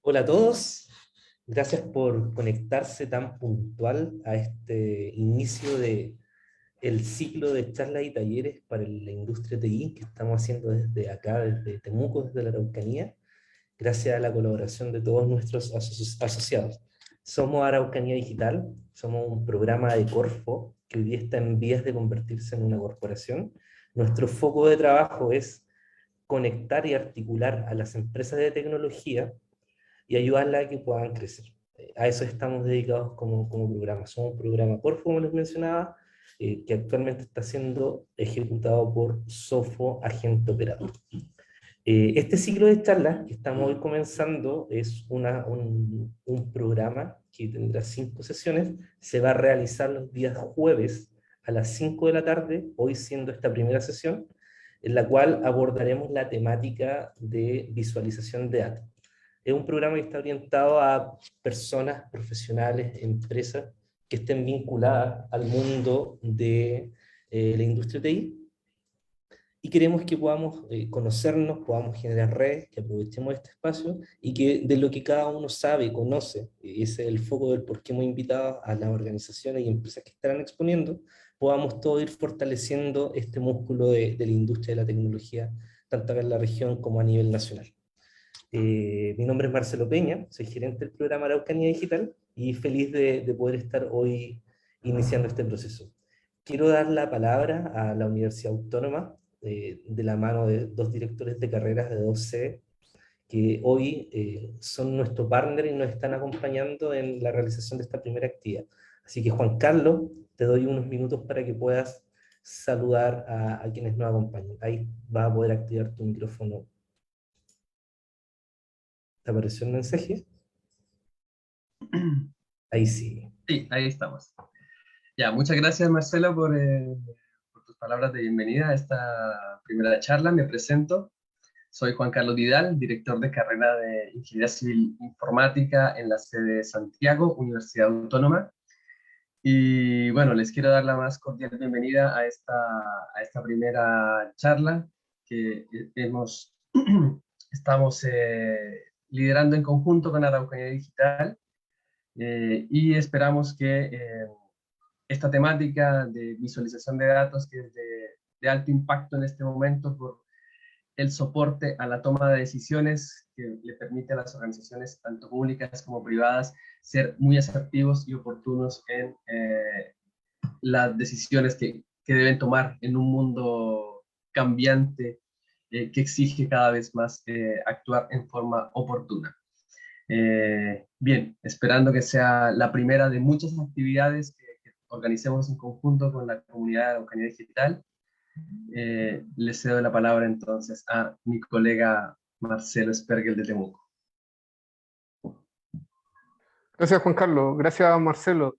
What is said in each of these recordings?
Hola a todos, gracias por conectarse tan puntual a este inicio de el ciclo de charlas y talleres para la industria TI que estamos haciendo desde acá, desde Temuco, desde la Araucanía, gracias a la colaboración de todos nuestros asociados. Somos Araucanía Digital, somos un programa de Corfo que hoy día está en vías de convertirse en una corporación. Nuestro foco de trabajo es conectar y articular a las empresas de tecnología y ayudarla a que puedan crecer. A eso estamos dedicados como programa. Somos un programa Corfo, como les mencionaba, que actualmente está siendo ejecutado por Sofo Agente Operador. Este ciclo de charlas que estamos hoy comenzando es un programa que tendrá 5 sesiones. Se va a realizar los días jueves a las 5 de la tarde, hoy siendo esta primera sesión, en la cual abordaremos la temática de visualización de datos. Es un programa que está orientado a personas, profesionales, empresas que estén vinculadas al mundo de la industria TI, y queremos que podamos conocernos, podamos generar redes, que aprovechemos este espacio y que de lo que cada uno sabe y conoce, y ese es el foco del por qué hemos invitado a las organizaciones y empresas que estarán exponiendo, podamos todos ir fortaleciendo este músculo de la industria de la tecnología, tanto acá en la región como a nivel nacional. Mi nombre es Marcelo Peña, soy gerente del programa Araucanía Digital y feliz de poder estar hoy iniciando este proceso. Quiero dar la palabra a la Universidad Autónoma, de la mano de dos directores de carreras de 2C, que hoy son nuestro partner y nos están acompañando en la realización de esta primera actividad. Así que Juan Carlos, te doy unos minutos para que puedas saludar a quienes nos acompañan. Ahí vas a poder activar tu micrófono. ¿Te apareció el mensaje? Ahí sí. Sí, ahí estamos. Ya, muchas gracias Marcelo por tus palabras de bienvenida a esta primera charla. Me presento. Soy Juan Carlos Vidal, director de carrera de Ingeniería Civil Informática en la sede de Santiago, Universidad Autónoma. Y bueno, les quiero dar la más cordial bienvenida a esta primera charla que estamos liderando en conjunto con Araucanía Digital, y esperamos que esta temática de visualización de datos, que es de alto impacto en este momento por el soporte a la toma de decisiones que le permite a las organizaciones, tanto públicas como privadas, ser muy asertivos y oportunos en las decisiones que deben tomar en un mundo cambiante, que exige cada vez más actuar en forma oportuna. Bien, esperando que sea la primera de muchas actividades que organicemos en conjunto con la comunidad de Araucanía Digital. Le cedo la palabra entonces a mi colega Marcelo Spergel de Temuco. Gracias, Juan Carlos. Gracias, Marcelo.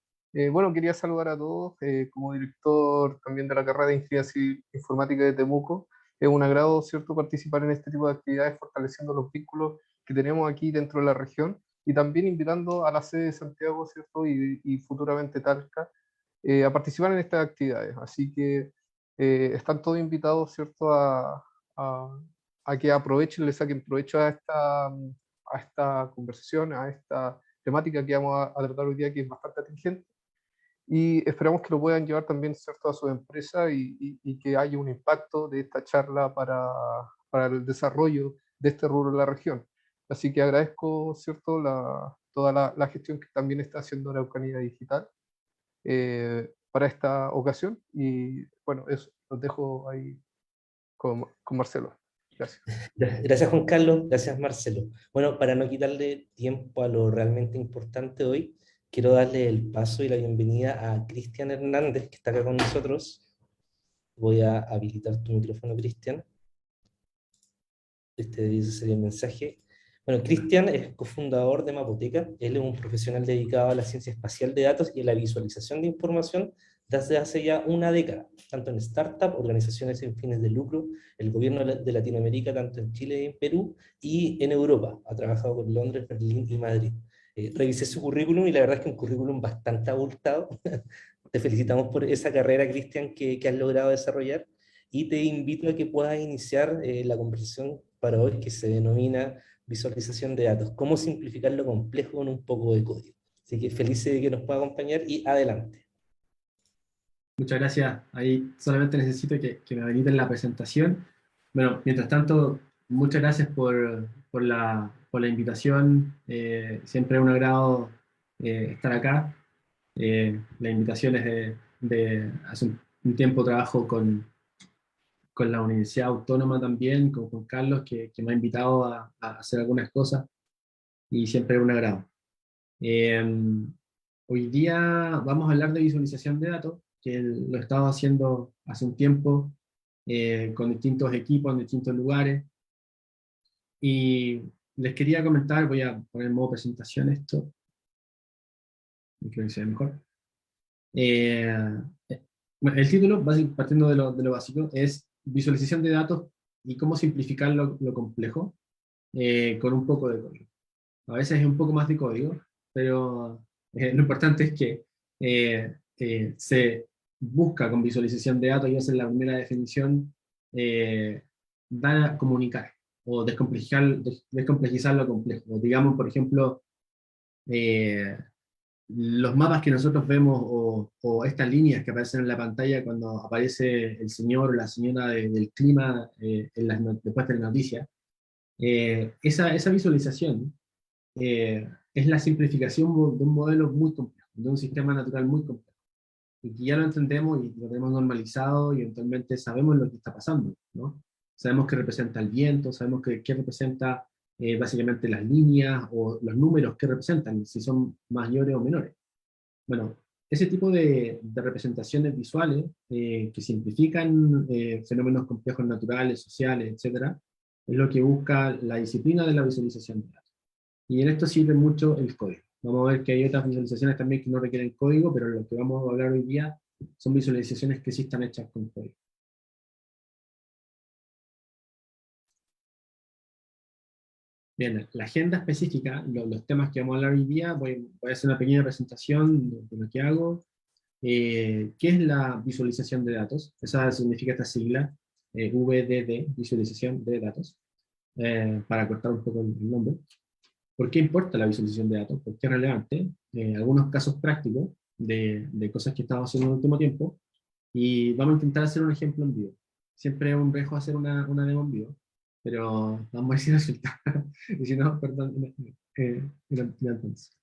Bueno, quería saludar a todos. Como director también de la carrera de Ingeniería Civil Informática de Temuco, es un agrado, ¿cierto?, participar en este tipo de actividades, fortaleciendo los vínculos que tenemos aquí dentro de la región y también invitando a la sede de Santiago, ¿cierto?, y futuramente Talca, a participar en estas actividades. Así que están todos invitados, ¿cierto?, a, a que aprovechen, le saquen provecho a esta conversación, a esta temática que vamos a tratar hoy día, que es bastante atingente, y esperamos que lo puedan llevar también, ¿cierto?, a su empresa y que haya un impacto de esta charla para el desarrollo de este rubro de la región. Así que agradezco, ¿cierto?, toda la gestión que también está haciendo la Araucanía Digital para esta ocasión, y bueno, eso, los dejo ahí con Marcelo. Gracias. Gracias Juan Carlos, gracias Marcelo. Bueno, para no quitarle tiempo a lo realmente importante hoy, quiero darle el paso y la bienvenida a Cristian Hernández, que está acá con nosotros. Voy a habilitar tu micrófono, Cristian. Este sería el mensaje. Bueno, Cristian es cofundador de Mapoteca. Él es un profesional dedicado a la ciencia espacial de datos y a la visualización de información desde hace ya una década, tanto en startups, organizaciones sin fines de lucro, el gobierno de Latinoamérica, tanto en Chile y en Perú, y en Europa. Ha trabajado con Londres, Berlín y Madrid. Revisé su currículum y la verdad es que un currículum bastante abultado. Te felicitamos por esa carrera, Cristian, que has logrado desarrollar, y te invito a que puedas iniciar la conversación para hoy, que se denomina visualización de datos, cómo simplificar lo complejo con un poco de código. Así que feliz de que nos pueda acompañar y adelante. Muchas gracias. Ahí solamente necesito que me habiliten la presentación. Bueno, mientras tanto, muchas gracias por la invitación. Siempre es un agrado estar acá. La invitación es hace un tiempo trabajo con la Universidad Autónoma también, con Juan Carlos, que me ha invitado a hacer algunas cosas y siempre es un agrado. Hoy día vamos a hablar de visualización de datos, que lo he estado haciendo hace un tiempo con distintos equipos en distintos lugares. Y les quería comentar, voy a poner en modo presentación esto, creo que se ve mejor. Bueno, el título, partiendo de lo básico, es visualización de datos y cómo simplificar lo complejo con un poco de código. A veces es un poco más de código, pero lo importante es que se busca con visualización de datos, y esa es la primera definición, dar a comunicar o descomplejizar lo complejo. Digamos, por ejemplo, los mapas que nosotros vemos o estas líneas que aparecen en la pantalla cuando aparece el señor o la señora del clima después de la noticia, esa visualización es la simplificación de un modelo muy complejo, de un sistema natural muy complejo, y que ya lo entendemos y lo tenemos normalizado y eventualmente sabemos lo que está pasando, ¿no? Sabemos qué representa el viento, sabemos qué representa básicamente las líneas o los números que representan, si son mayores o menores. Bueno, ese tipo de representaciones visuales que simplifican fenómenos complejos naturales, sociales, etcétera, es lo que busca la disciplina de la visualización de datos. Y en esto sirve mucho el código. Vamos a ver que hay otras visualizaciones también que no requieren código, pero lo que vamos a hablar hoy día son visualizaciones que sí están hechas con código. Bien, la agenda específica, los temas que vamos a hablar hoy día, voy a hacer una pequeña presentación de lo que hago. ¿Qué es la visualización de datos? Esa significa esta sigla, VDD, visualización de datos, para cortar un poco el nombre. ¿Por qué importa la visualización de datos? ¿Por qué es relevante? Algunos casos prácticos de cosas que estamos haciendo en el último tiempo, y vamos a intentar hacer un ejemplo en vivo. Siempre es un riesgo hacer una demo en vivo, pero vamos a ver si resulta. Y si no, perdón, entonces.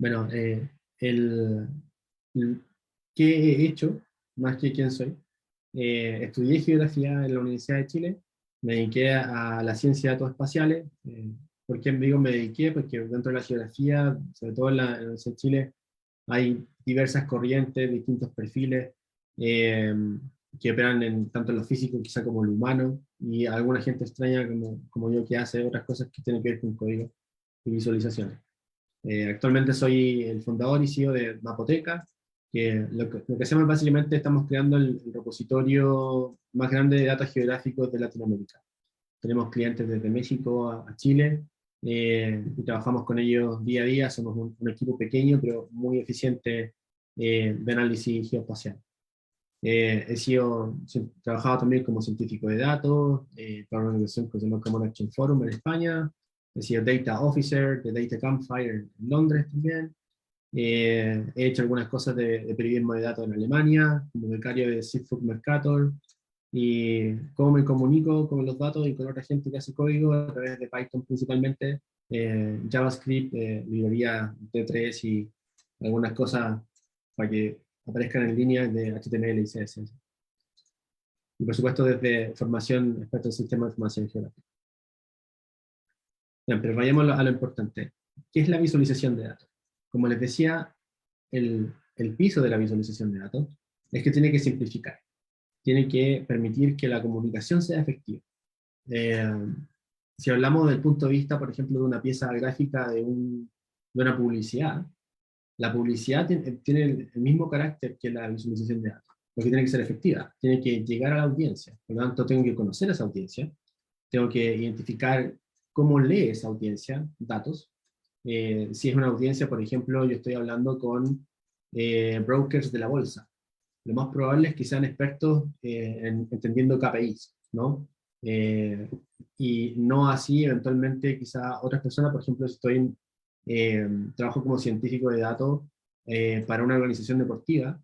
Bueno, ¿qué he hecho? Más que quién soy. Estudié geografía en la Universidad de Chile, me dediqué a la ciencia de datos espaciales. ¿Por qué digo me dediqué? Porque dentro de la geografía, sobre todo en la Universidad de Chile, hay diversas corrientes, distintos perfiles, que operan tanto en lo físico quizá como en lo humano, y alguna gente extraña como yo que hace otras cosas que tienen que ver con código y visualizaciones. Actualmente soy el fundador y CEO de Mapoteca, que lo que hacemos básicamente estamos creando el repositorio más grande de datos geográficos de Latinoamérica. Tenemos clientes desde México a Chile, y trabajamos con ellos día a día. Somos un equipo pequeño pero muy eficiente de análisis geoespacial. He trabajado también como científico de datos para una organización que se llama Common Action Forum en España. He sido Data Officer de Data Campfire en Londres también. He hecho algunas cosas de periodismo de datos en Alemania, como becario de Sigfrid Mercator, y cómo me comunico con los datos y con otra gente que hace código a través de Python principalmente, JavaScript, librería D3 y algunas cosas para que aparezcan en línea de HTML y CSS. Y por supuesto desde formación experto en sistemas de información geográfica. Bien, pero vayamos a lo importante. ¿Qué es la visualización de datos? Como les decía, el piso de la visualización de datos es que tiene que simplificar. Tiene que permitir que la comunicación sea efectiva. Si hablamos del punto de vista, por ejemplo, de una pieza gráfica de una publicidad, la publicidad tiene el mismo carácter que la visualización de datos, porque tiene que ser efectiva, tiene que llegar a la audiencia. Por lo tanto, tengo que conocer a esa audiencia, tengo que identificar cómo lee esa audiencia datos. Si es una audiencia, por ejemplo, yo estoy hablando con brokers de la bolsa, lo más probable es que sean expertos en entendiendo KPIs, ¿no? y no así eventualmente quizá otras personas. Por ejemplo, si trabajo como científico de datos para una organización deportiva,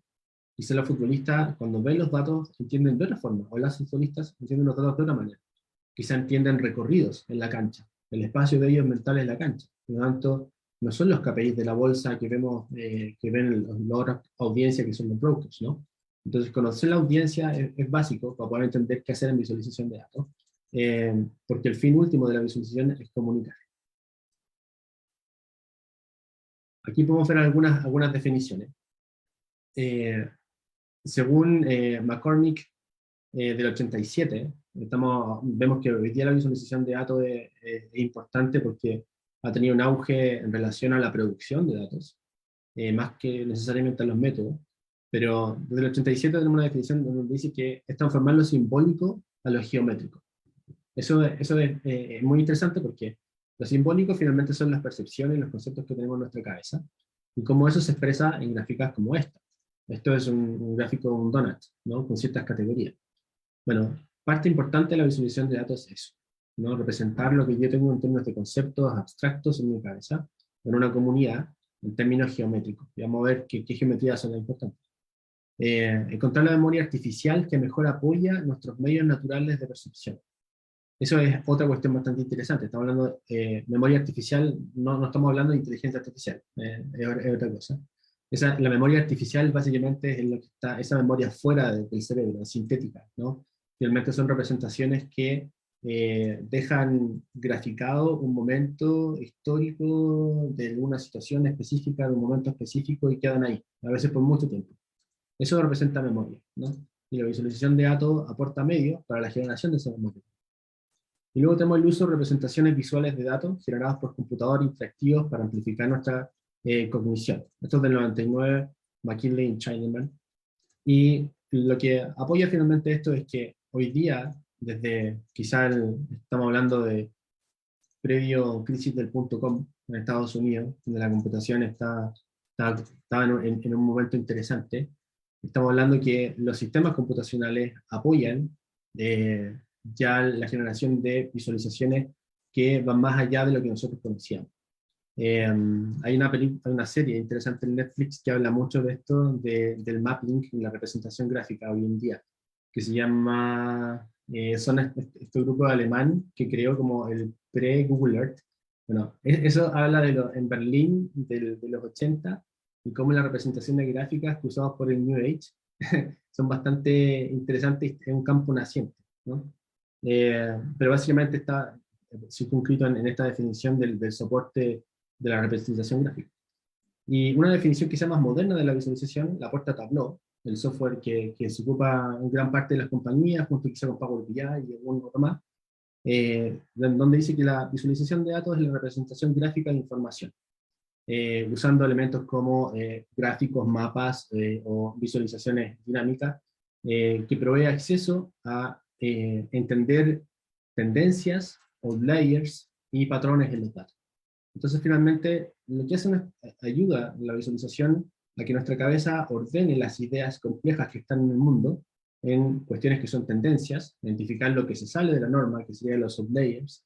quizá los futbolistas cuando ven los datos entienden de otra forma, o las futbolistas entienden los datos de otra manera. Quizá entienden recorridos en la cancha, el espacio de ellos mental en la cancha. Por lo tanto, no son los KPIs de la bolsa que vemos, que ven las otras audiencias que son los brokers, ¿no? Entonces, conocer la audiencia es básico para poder entender qué hacer en visualización de datos, porque el fin último de la visualización es comunicar. Aquí podemos ver algunas definiciones. Según McCormick, del 87, vemos que hoy día la visualización de datos es importante porque ha tenido un auge en relación a la producción de datos, más que necesariamente a los métodos, pero desde el 87 tenemos una definición donde dice que es transformar lo simbólico a lo geométrico. Eso es muy interesante porque lo simbólico finalmente son las percepciones y los conceptos que tenemos en nuestra cabeza, y cómo eso se expresa en gráficas como esta. Esto es un gráfico, un donut, ¿no? Con ciertas categorías. Bueno, parte importante de la visualización de datos es eso, ¿no? Representar lo que yo tengo en términos de conceptos abstractos en mi cabeza, en una comunidad, en términos geométricos. Y vamos a ver qué geometrías son las importantes. Encontrar la memoria artificial que mejor apoya nuestros medios naturales de percepción. Eso es otra cuestión bastante interesante. Estamos hablando de memoria artificial, no estamos hablando de inteligencia artificial, es otra cosa. La memoria artificial básicamente es lo que está, esa memoria fuera del cerebro, sintética, ¿no? Finalmente son representaciones que dejan graficado un momento histórico de una situación específica, de un momento específico, y quedan ahí, a veces por mucho tiempo. Eso representa memoria, ¿no? Y la visualización de datos aporta medios para la generación de esa memoria. Y luego tenemos el uso de representaciones visuales de datos generadas por computadores interactivos para amplificar nuestra cognición. Esto es del 99, McKinley y Chinaman. Y lo que apoya finalmente esto es que hoy día, desde estamos hablando de previo crisis del .com en Estados Unidos, donde la computación estaba en un momento interesante, estamos hablando que los sistemas computacionales apoyan ya la generación de visualizaciones que van más allá de lo que nosotros conocíamos. Hay una serie interesante en Netflix que habla mucho de esto, del mapping y la representación gráfica hoy en día, que se llama, son este grupo alemán que creó como el pre-Google Earth. Bueno, eso habla en Berlín de los 80 y cómo la representación de gráficas cruzadas por el New Age son bastante interesantes en un campo naciente, ¿no? Pero básicamente está circunscrito en esta definición del soporte de la representación gráfica. Y una definición quizá más moderna de la visualización la aporta Tableau, el software que se ocupa en gran parte de las compañías, junto quizá con Power BI y algún otro más, donde dice que la visualización de datos es la representación gráfica de información, usando elementos como gráficos, mapas o visualizaciones dinámicas, que provee acceso a entender tendencias, outliers y patrones en los datos. Entonces, finalmente, lo que hace ayuda la visualización a que nuestra cabeza ordene las ideas complejas que están en el mundo en cuestiones que son tendencias, identificar lo que se sale de la norma, que serían los outliers,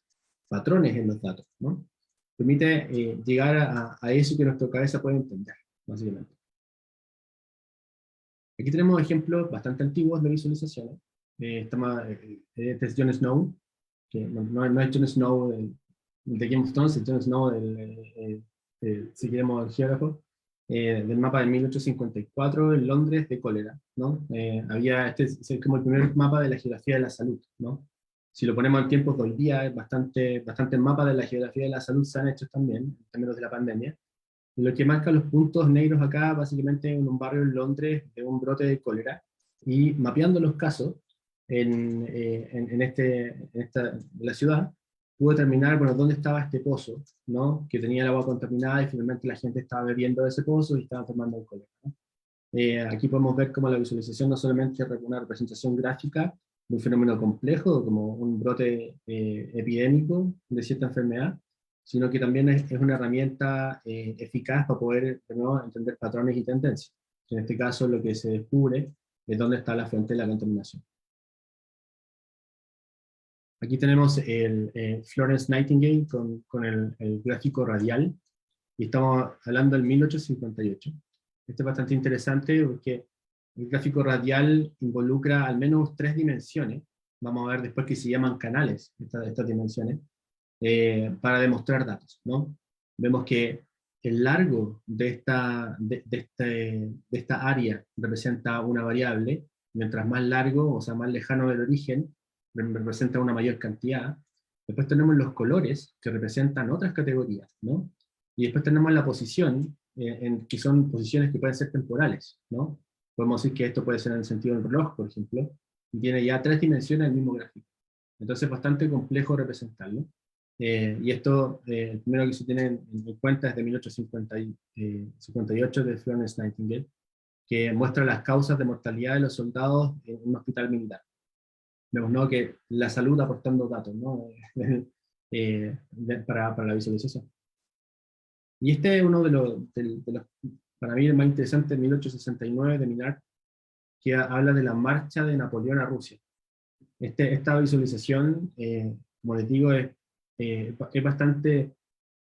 patrones en los datos, ¿no? Permite llegar a eso que nuestra cabeza puede entender, básicamente. Aquí tenemos ejemplos bastante antiguos de visualizaciones. Este es Jon Snow, que no es Jon Snow de Game of Thrones, es Jon Snow si queremos el geógrafo, del mapa de 1854 en Londres de cólera, ¿no? Este es como el primer mapa de la geografía de la salud, ¿no? Si lo ponemos en tiempos de hoy día, bastante mapas de la geografía de la salud se han hecho también, en términos de la pandemia. Lo que marca los puntos negros acá, básicamente en un barrio en Londres de un brote de cólera, y mapeando los casos en la ciudad, pudo determinar, bueno, dónde estaba este pozo, ¿no? Que tenía el agua contaminada y finalmente la gente estaba bebiendo de ese pozo y estaba tomando el cólera, ¿no? Aquí podemos ver cómo la visualización no solamente es una representación gráfica de un fenómeno complejo, como un brote epidémico de cierta enfermedad, sino que también es una herramienta eficaz para poder, de nuevo, entender patrones y tendencias. En este caso, lo que se descubre es dónde está la fuente de la contaminación. Aquí tenemos el Florence Nightingale con el gráfico radial, y estamos hablando del 1858. Este es bastante interesante porque el gráfico radial involucra al menos 3 dimensiones, vamos a ver después que se llaman canales, estas dimensiones, para demostrar datos, ¿no? Vemos que el largo de esta área representa una variable, mientras más largo, o sea, más lejano del origen, representa una mayor cantidad. Después tenemos los colores, que representan otras categorías, ¿no? Y después tenemos la posición, que son posiciones que pueden ser temporales, ¿no? Podemos decir que esto puede ser en el sentido del reloj, por ejemplo, y tiene ya 3 dimensiones el mismo gráfico. Entonces es bastante complejo representarlo. Y esto, el primero que se tiene en cuenta es de 1858 de Florence Nightingale, que muestra las causas de mortalidad de los soldados en un hospital militar. Vemos, ¿no?, que la salud aportando datos, ¿no? Para la visualización. Y este es uno de los, para mí, el más interesante, 1869 de Minard, que habla de la marcha de Napoleón a Rusia. Esta visualización, como les digo, es bastante,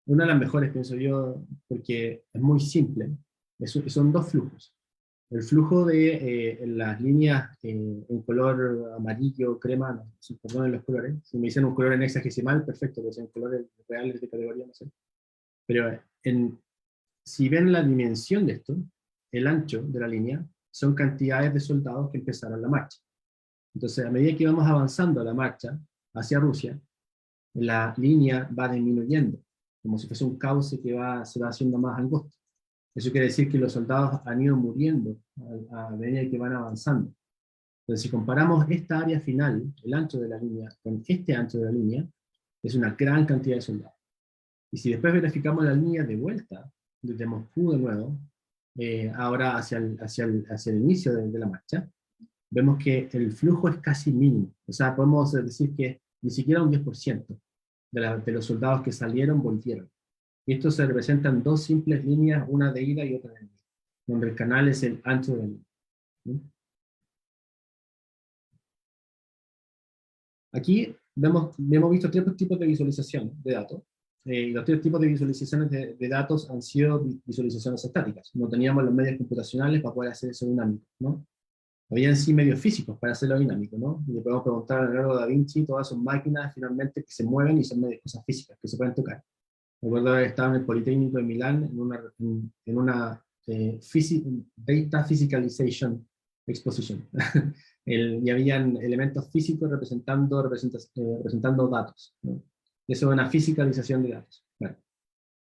una de las mejores, pienso yo, porque es muy simple. Son 2 flujos. El flujo de las líneas en color amarillo, crema, no, si perdonen los colores. Si me dicen un color en hexagesimal, perfecto, pero si en colores reales de categoría, no sé. Pero si ven la dimensión de esto, el ancho de la línea, son cantidades de soldados que empezaron la marcha. Entonces, a medida que vamos avanzando a la marcha hacia Rusia, la línea va disminuyendo, como si fuese un cauce que se va haciendo más angosto. Eso quiere decir que los soldados han ido muriendo a medida que van avanzando. Entonces, si comparamos esta área final, el ancho de la línea, con este ancho de la línea, es una gran cantidad de soldados. Y si después verificamos la línea de vuelta, desde Moscú de nuevo, ahora hacia el inicio de la marcha, vemos que el flujo es casi mínimo. O sea, podemos decir que ni siquiera un 10% de los soldados que salieron volvieron. Y esto se representa en 2 simples líneas, una de ida y otra de venida, donde el canal es el ancho de la línea. ¿Sí? Aquí hemos visto 3 tipos de visualización de datos. Y los 3 tipos de visualizaciones de datos han sido visualizaciones estáticas. No teníamos los medios computacionales para poder hacer eso dinámico, ¿no? Había en sí medios físicos para hacerlo dinámico, ¿no? Y le podemos preguntar a Leonardo da Vinci, todas sus máquinas finalmente que se mueven y son medios, cosas físicas que se pueden tocar. Recuerdo que estaba en el Politécnico de Milán en una Data Physicalization Exposition. Y habían elementos físicos representando datos, ¿no? Eso es una fisicalización de datos. Bueno,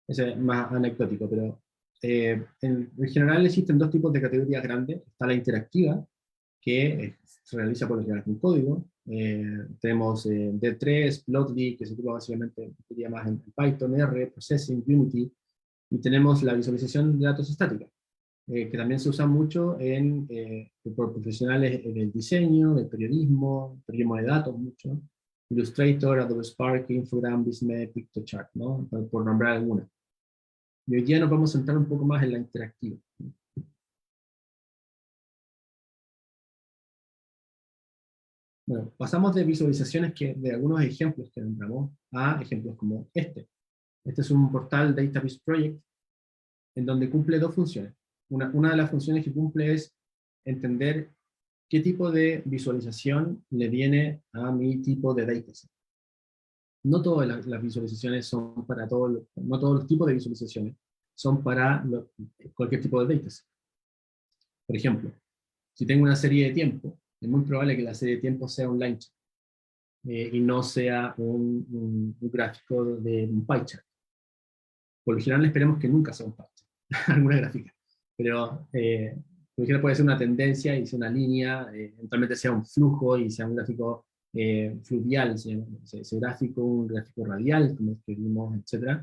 eso es más anecdótico, pero en general existen 2 tipos de categorías grandes. Está la interactiva, que se realiza por lo general con código. Tenemos D3, Plotly, que se ocupa básicamente, diría más en Python, R, Processing, Unity, y tenemos la visualización de datos estática, que también se usa mucho por profesionales del diseño, del periodismo de datos, mucho. Illustrator, Adobe Spark, Infogram, Visme, Pictochart, ¿no? Por nombrar algunas. Y hoy día nos vamos a centrar un poco más en la interactiva. Bueno, pasamos de visualizaciones de algunos ejemplos que nombramos a ejemplos como este. Este es un portal Database Project en donde cumple 2 funciones. Una de las funciones que cumple es entender qué tipo de visualización le viene a mi tipo de dataset. No todas las visualizaciones son para no todos los tipos de visualizaciones son para cualquier tipo de dataset. Por ejemplo, si tengo una serie de tiempo, es muy probable que la serie de tiempo sea un line chart y no sea un gráfico de un pie chart. Por lo general esperemos que nunca sea un pie chart, alguna gráfica, pero por ejemplo puede ser una tendencia y sea una línea, eventualmente sea un flujo y sea un gráfico fluvial, ese gráfico, un gráfico radial, como escribimos, etc.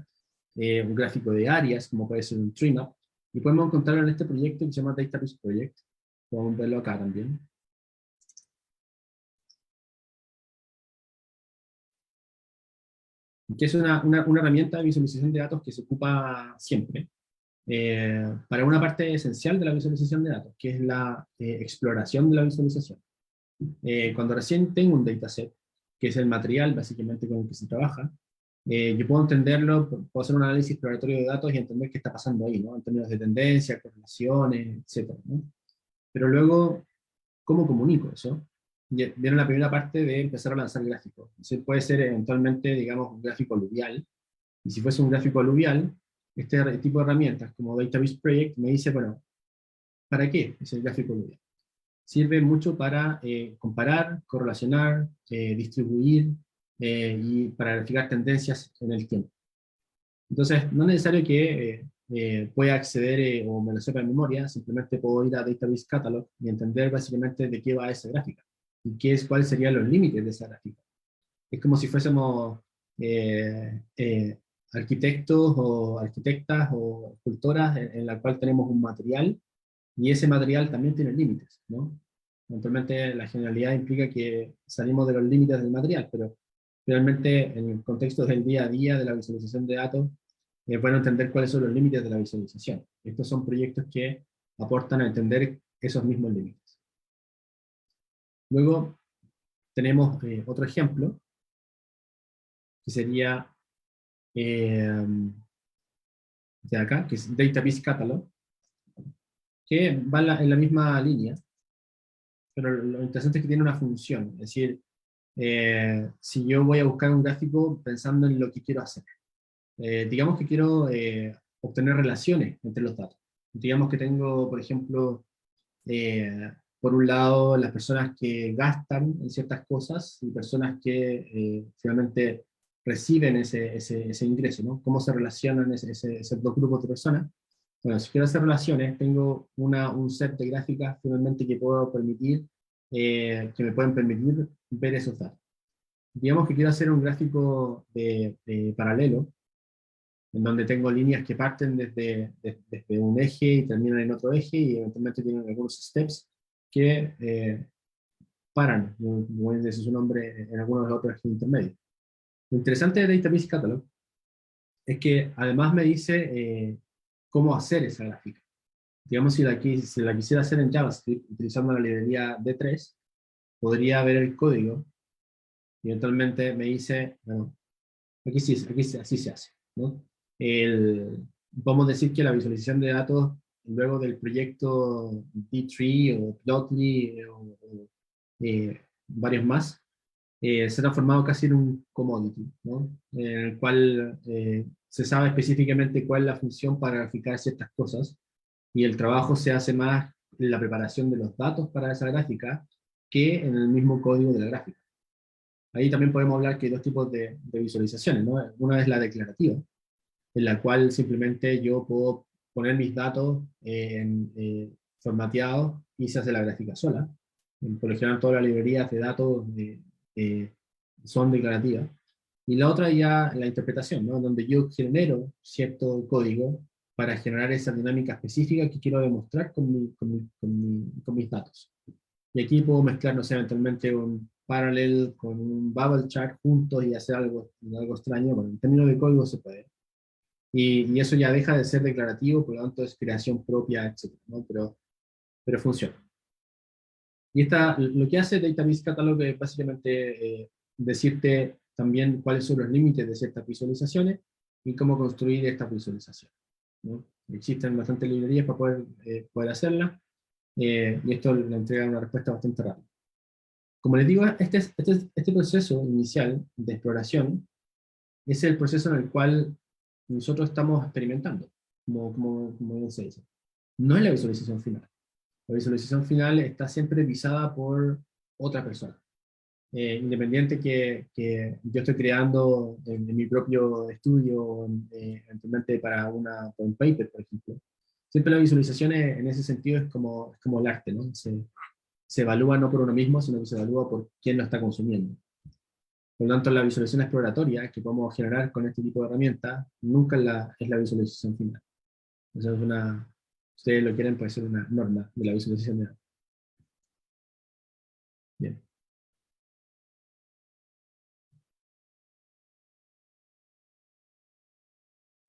Un gráfico de áreas, como puede ser un tree map, y podemos encontrarlo en este proyecto que se llama Database Project. Podemos verlo acá también. Que es una herramienta de visualización de datos que se ocupa siempre para una parte esencial de la visualización de datos, que es la exploración de la visualización. Cuando recién tengo un dataset, que es el material básicamente con el que se trabaja, yo puedo entenderlo, puedo hacer un análisis exploratorio de datos y entender qué está pasando ahí, ¿no? En términos de tendencia, correlaciones, etcétera, ¿no? Pero luego, ¿cómo comunico eso? Viene la primera parte de empezar a lanzar gráficos. Puede ser eventualmente, digamos, un gráfico aluvial, y si fuese un gráfico aluvial, este tipo de herramientas como Database Project me dice, bueno, ¿para qué es el gráfico aluvial? Sirve mucho para comparar, correlacionar, distribuir y para verificar tendencias en el tiempo. Entonces, no es necesario que pueda acceder o me lo sepa en memoria, simplemente puedo ir a Database Catalog y entender básicamente de qué va esa gráfica y cuáles serían los límites de esa gráfica. Es como si fuésemos arquitectos o arquitectas o escultoras en la cual tenemos un material y ese material también tiene límites, ¿no? Eventualmente la generalidad implica que salimos de los límites del material, pero realmente en el contexto del día a día de la visualización de datos, pueden entender cuáles son los límites de la visualización. Estos son proyectos que aportan a entender esos mismos límites. Luego tenemos otro ejemplo, que sería de acá, que es Database Catalog, que va en la misma línea, pero lo interesante es que tiene una función, es decir, si yo voy a buscar un gráfico pensando en lo que quiero hacer, digamos que quiero obtener relaciones entre los datos. Digamos que tengo, por ejemplo, por un lado, las personas que gastan en ciertas cosas y personas que finalmente reciben ese ingreso, ¿no? ¿Cómo se relacionan esos dos grupos de personas? Bueno, si quiero hacer relaciones, tengo un set de gráficas finalmente que puedo permitir, que me pueden permitir ver esos datos. Digamos que quiero hacer un gráfico de paralelo, en donde tengo líneas que parten desde un eje y terminan en otro eje y eventualmente tienen algunos steps que paran, como dice su nombre, en algunos de los otros intermedios. Lo interesante de Database Catalog es que además me dice cómo hacer esa gráfica. Digamos, si la quisiera hacer en JavaScript, utilizando la librería D3, podría ver el código y eventualmente me dice, bueno, así se hace, ¿no? Vamos a decir que la visualización de datos luego del proyecto D3 o Plotly o varios más, se ha transformado casi en un commodity, ¿no? En el cual se sabe específicamente cuál es la función para graficar ciertas cosas y el trabajo se hace más en la preparación de los datos para esa gráfica que en el mismo código de la gráfica. Ahí también podemos hablar que hay dos tipos de visualizaciones, ¿no? Una es la declarativa, en la cual simplemente yo puedo poner mis datos formateados y se hace la gráfica sola. Por lo general, todas las librerías de datos son declarativas. Y la otra ya la interpretación, ¿no? Donde yo genero cierto código para generar esa dinámica específica que quiero demostrar con mis datos. Y aquí puedo mezclar, no sé, eventualmente un parallel con un bubble chart juntos y hacer algo extraño. Bueno, en términos de código se puede. Y eso ya deja de ser declarativo, por lo tanto es creación propia, etc., ¿no? Pero funciona. Y lo que hace Database Catalog es básicamente decirte también cuáles son los límites de ciertas visualizaciones y cómo construir estas visualizaciones, ¿no? Existen bastantes librerías para poder hacerlas, y esto le entrega una respuesta bastante rápida. Como les digo, este proceso inicial de exploración es el proceso en el cual nosotros estamos experimentando, como bien se dice. No es la visualización final. La visualización final está siempre visada por otra persona. Independiente que yo estoy creando en mi propio estudio, eventualmente para un paper, por ejemplo. Siempre la visualización en ese sentido es como el arte, ¿no? Se evalúa no por uno mismo, sino que se evalúa por quién lo está consumiendo. Por lo tanto, la visualización exploratoria que podemos generar con este tipo de herramientas nunca es la visualización final. Eso es ustedes lo quieren, puede ser una norma de la visualización de datos. Bien.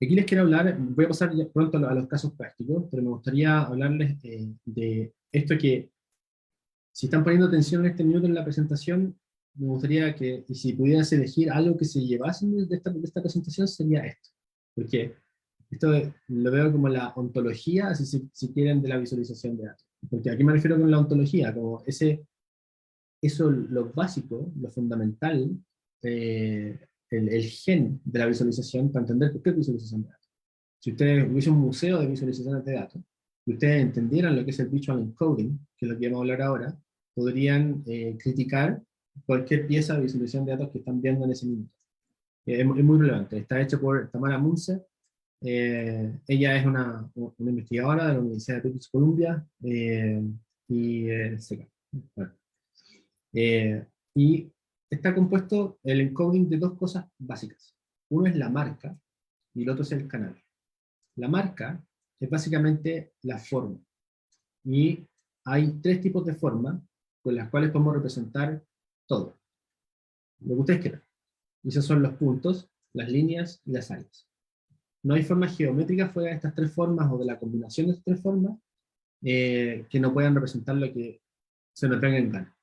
Aquí les quiero hablar, voy a pasar ya pronto a los casos prácticos, pero me gustaría hablarles de esto que, si están poniendo atención en este minuto en la presentación, me gustaría que, y si pudieras elegir algo que se llevase de esta presentación, sería esto. Porque esto lo veo como la ontología, si quieren, de la visualización de datos. Porque aquí me refiero con la ontología, como eso, lo básico, lo fundamental, el gen de la visualización para entender por qué es visualización de datos. Si ustedes hubiese un museo de visualizaciones de datos, y ustedes entendieran lo que es el visual encoding, que es lo que vamos a hablar ahora, podrían criticar cualquier pieza de visualización de datos que están viendo en ese minuto. Es muy relevante. Está hecho por Tamara Munzer. Ella es una investigadora de la Universidad de British Columbia y seca. Bueno. Y está compuesto el encoding de dos cosas básicas. Uno es la marca y el otro es el canal. La marca es básicamente la forma. Y hay tres tipos de forma con las cuales podemos representar todo. Lo que ustedes quieran. Y esos son los puntos, las líneas y las áreas. No hay formas geométricas fuera de estas tres formas o de la combinación de estas tres formas que no puedan representar lo que se nos venga en gana.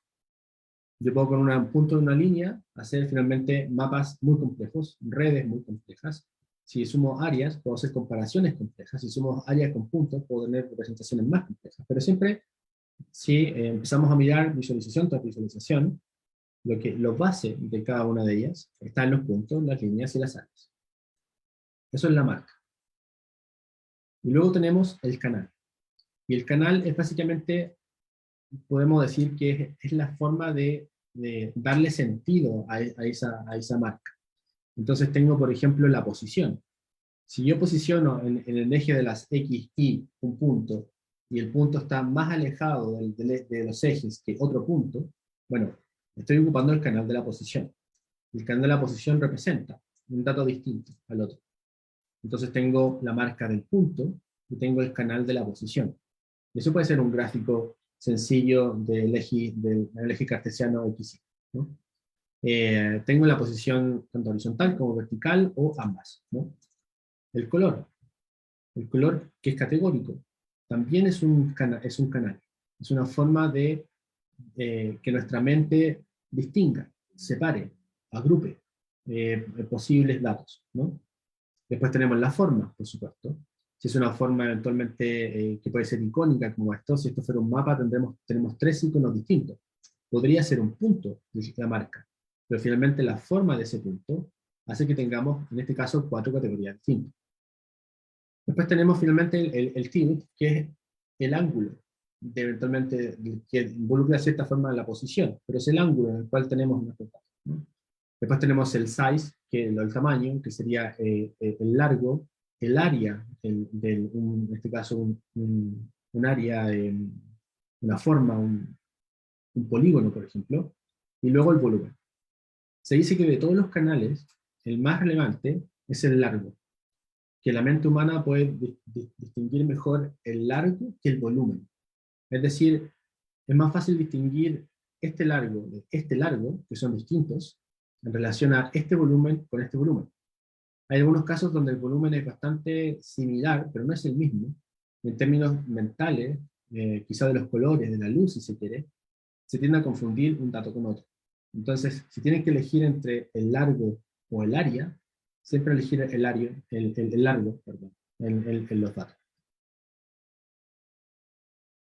Yo puedo con un punto de una línea hacer finalmente mapas muy complejos, redes muy complejas. Si sumo áreas, puedo hacer comparaciones complejas. Si sumo áreas con puntos, puedo tener representaciones más complejas. Pero siempre, si empezamos a mirar visualización tras visualización, lo base de cada una de ellas está en los puntos, las líneas y las áreas. Eso es la marca. Y luego tenemos el canal. Y el canal es básicamente, podemos decir que es la forma de darle sentido a esa marca. Entonces tengo, por ejemplo, la posición. Si yo posiciono en el eje de las X, Y un punto, y el punto está más alejado de los ejes que otro punto, bueno, estoy ocupando el canal de la posición. El canal de la posición representa un dato distinto al otro. Entonces tengo la marca del punto y tengo el canal de la posición. Eso puede ser un gráfico sencillo del eje cartesiano X, ¿no? Tengo la posición tanto horizontal como vertical o ambas, ¿no? El color que es categórico, también es un canal, es una forma de que nuestra mente distinga, separe, agrupe posibles datos, ¿no? Después tenemos la forma, por supuesto. Si es una forma eventualmente que puede ser icónica como esto, si esto fuera un mapa tenemos tres iconos distintos. Podría ser un punto de la marca, pero finalmente la forma de ese punto hace que tengamos, en este caso, 4 categorías distintas. Después tenemos finalmente el tilt, que es el ángulo, eventualmente que involucra de cierta forma la posición, pero es el ángulo en el cual tenemos nuestro dato, ¿no? Después tenemos el size, que es el tamaño, que sería el largo, el área, en este caso un área, una forma, un polígono, por ejemplo, y luego el volumen. Se dice que de todos los canales, el más relevante es el largo, que la mente humana puede distinguir mejor el largo que el volumen. Es decir, es más fácil distinguir este largo de este largo, que son distintos, en relación a este volumen con este volumen. Hay algunos casos donde el volumen es bastante similar, pero no es el mismo. En términos mentales, quizá de los colores, de la luz, si se quiere, se tiende a confundir un dato con otro. Entonces, si tienen que elegir entre el largo o el área, siempre elegir el largo, perdón, en los datos.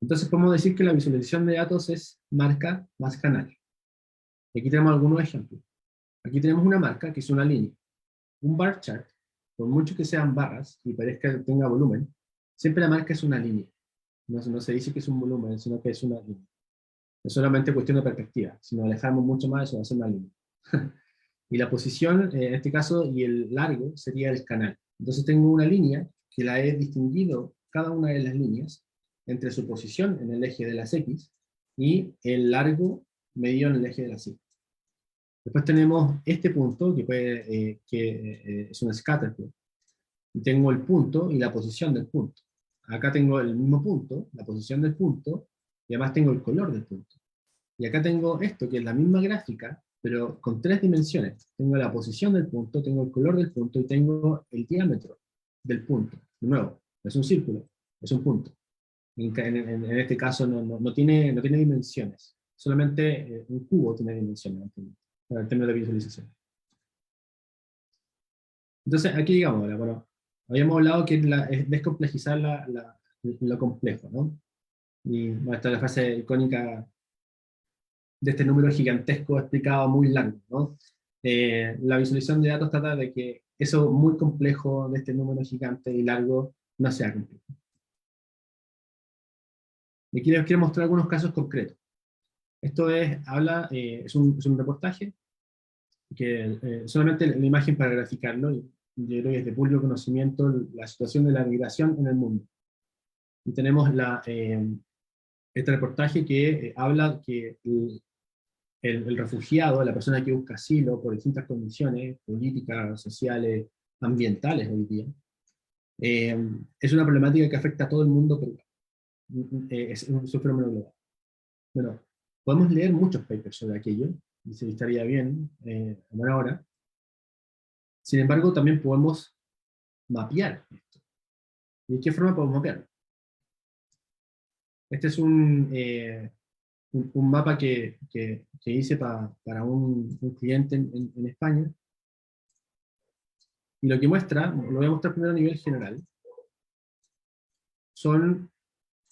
Entonces podemos decir que la visualización de datos es marca más canal. Y aquí tenemos algunos ejemplos. Aquí tenemos una marca que es una línea. Un bar chart, por mucho que sean barras y parezca que tenga volumen, siempre la marca es una línea. No se dice que es un volumen, sino que es una línea. Es solamente cuestión de perspectiva. Si nos alejamos mucho más, eso va a ser una línea. Y la posición, en este caso, y el largo sería el canal. Entonces tengo una línea que la he distinguido, cada una de las líneas, entre su posición en el eje de las X y el largo medido en el eje de las Y. Después tenemos este punto, que es un scatter plot. Y tengo el punto y la posición del punto. Acá tengo el mismo punto, la posición del punto, y además tengo el color del punto. Y acá tengo esto, que es la misma gráfica, pero con 3 dimensiones. Tengo la posición del punto, tengo el color del punto y tengo el diámetro del punto. De nuevo, no es un círculo, es un punto. En este caso no tiene dimensiones. Solamente un cubo tiene dimensiones. en términos de visualización. Entonces, aquí llegamos ahora. Bueno, habíamos hablado que es descomplejizar lo complejo, ¿no? Y bueno, esta es la frase icónica de este número gigantesco explicado muy largo, ¿no? La visualización de datos trata de que eso muy complejo de este número gigante y largo no sea complejo. Y aquí les quiero mostrar algunos casos concretos. Esto es un reportaje que solamente la imagen para graficarlo, y yo creo que es de público conocimiento la situación de la migración en el mundo. Y tenemos este reportaje que habla que el refugiado, la persona que busca asilo por distintas condiciones políticas, sociales, ambientales hoy día, es una problemática que afecta a todo el mundo, pero es un fenómeno global. Bueno, podemos leer muchos papers sobre aquello, y se estaría bien a buena hora. Sin embargo, también podemos mapear esto. ¿Y de qué forma podemos mapearlo? Este es un mapa que hice para un cliente en España. Y lo que muestra, lo voy a mostrar primero a nivel general, son,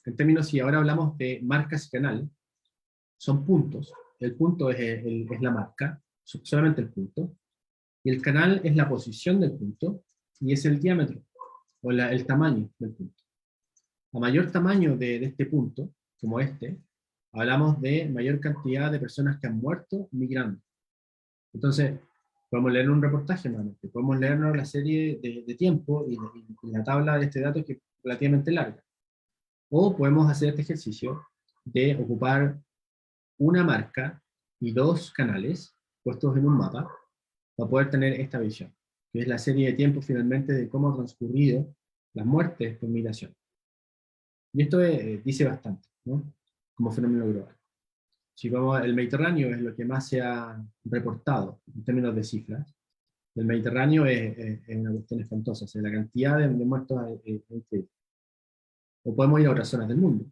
en términos, si ahora hablamos de marcas y canal, son puntos. El punto es la marca, solamente el punto. Y el canal es la posición del punto, y es el diámetro, o el tamaño del punto. A mayor tamaño de este punto, como este, hablamos de mayor cantidad de personas que han muerto migrando. Entonces, podemos leer un reportaje nuevamente, podemos leernos la serie de tiempo y la tabla de este dato que es relativamente larga. O podemos hacer este ejercicio de ocupar una marca y dos canales puestos en un mapa para poder tener esta visión, que es la serie de tiempo finalmente de cómo han transcurrido las muertes por migración. Y esto dice bastante, ¿no? Como fenómeno global. Si vamos, el Mediterráneo es lo que más se ha reportado en términos de cifras. El Mediterráneo es una cuestión espantosa, o sea, la cantidad de muertos es increíble. O podemos ir a otras zonas del mundo.